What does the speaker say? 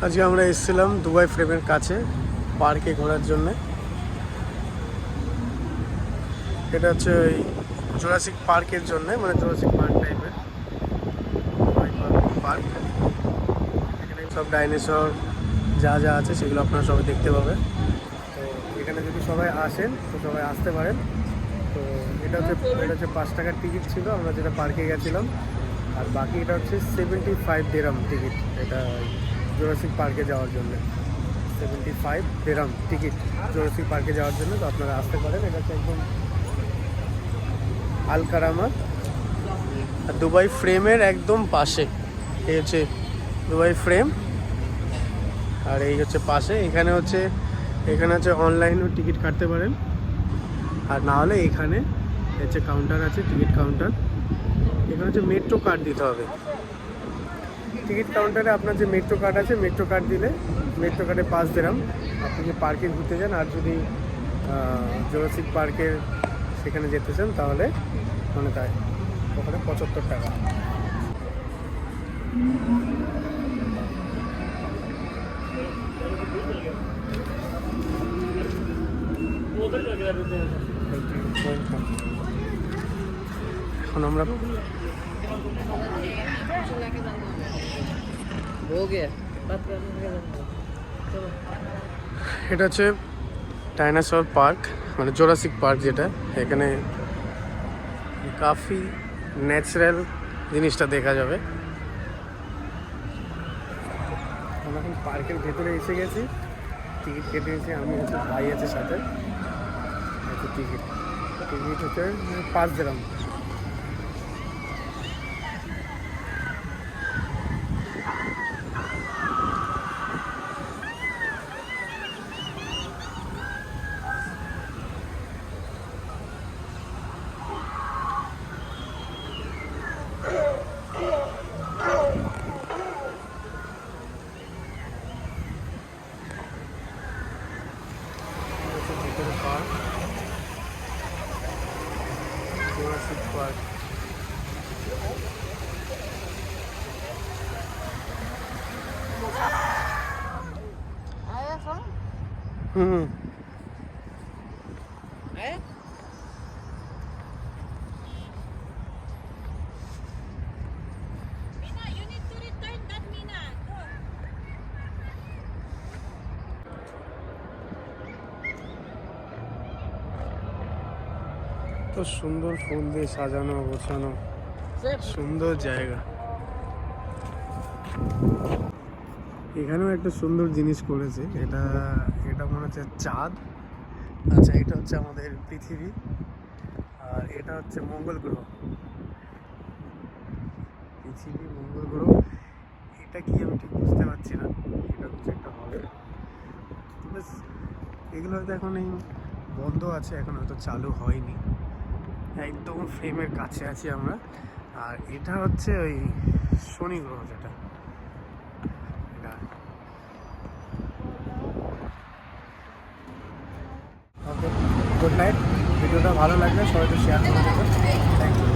আজকে আমরা এসেছিলাম দুবাই ফ্রেমের কাছে পার্কে ঘোরার জন্য। এটা হচ্ছে ওই জুরাসিক পার্কের জন্য, মানে জুরাসিক পার্ক টাইপের পার্ক। এখানে সব ডাইনোসর যা যা আছে সেগুলো আপনারা সবাই দেখতে পাবে। তো এখানে যদি সবাই আসেন তো সবাই আসতে পারেন। তো এটা হচ্ছে 5 টাকার টিকিট ছিল আমরা যেটা পার্কে গেছিলাম। আর বাকি এটা হচ্ছে 75 দিরহাম টিকিট, এটা জুরাসিক পার্কে যাওয়ার জন্য। 75 দিরহাম টিকিট জুরাসিক পার্কে যাওয়ার জন্য। তো আপনারা আসতে পারেন। এটা হচ্ছে একদম আল কারামা দুবাই ফ্রেমের একদম পাশে। এই হচ্ছে দুবাই ফ্রেম, আর এই হচ্ছে পাশে। এখানে হচ্ছে অনলাইনেও টিকিট কাটতে পারেন, আর না হলে এখানে হচ্ছে কাউন্টার আছে, টিকিট কাউন্টার। এখানে হচ্ছে মেট্রো কার্ড দিতে হবে। টিকিট কাউন্টারে আপনার যে মেট্রো কার্ড আছে, মেট্রো কার্ড দিলে মেট্রো কার্ডে 5 দিরহাম আপনি যে পার্কে ঘুরতে যান। আর যদি জুরাসিক পার্কের সেখানে যেতে চান তাহলে মানে তাই ওখানে 75 টাকা। এখন আমরা এটা হচ্ছে ডাইনোসর পার্ক, মানে জুরাসিক পার্ক যেটা। এখানে কাফি ন্যাচারাল জিনিসটা দেখা যাবে। আমরা এখন পার্কের ভেতরে এসে গেছি, টিকিট কেটে এসে আমি হচ্ছে ভাই আছে সাথে। টিকিট হচ্ছে 5 দিরহাম। ভিতরে পার্ক, জুরাসিক পার্ক। হুম তো সুন্দর ফুল দিয়ে সাজানো গোছানো, সুন্দর জায়গা। এখানেও একটা সুন্দর জিনিস করেছে, এটা মনে হচ্ছে চাঁদ। আচ্ছা, এটা হচ্ছে আমাদের পৃথিবী, আর এটা হচ্ছে মঙ্গল গ্রহ। পৃথিবী, মঙ্গল গ্রহ, এটা কি আমি ঠিক বুঝতে পারছি না। এটা হচ্ছে একটা হবে, বেশ এগুলো হয়তো এখন এই বন্ধ আছে, এখন হয়তো চালু হয়নি। একদম ফ্রেমের কাছে আছি আমরা। আর এটা হচ্ছে ওই শনি গ্রহ যেটা। Okay, good night. ভিডিওটা ভালো লাগলে সবাইকে শেয়ার করে দেবেন। Thank you.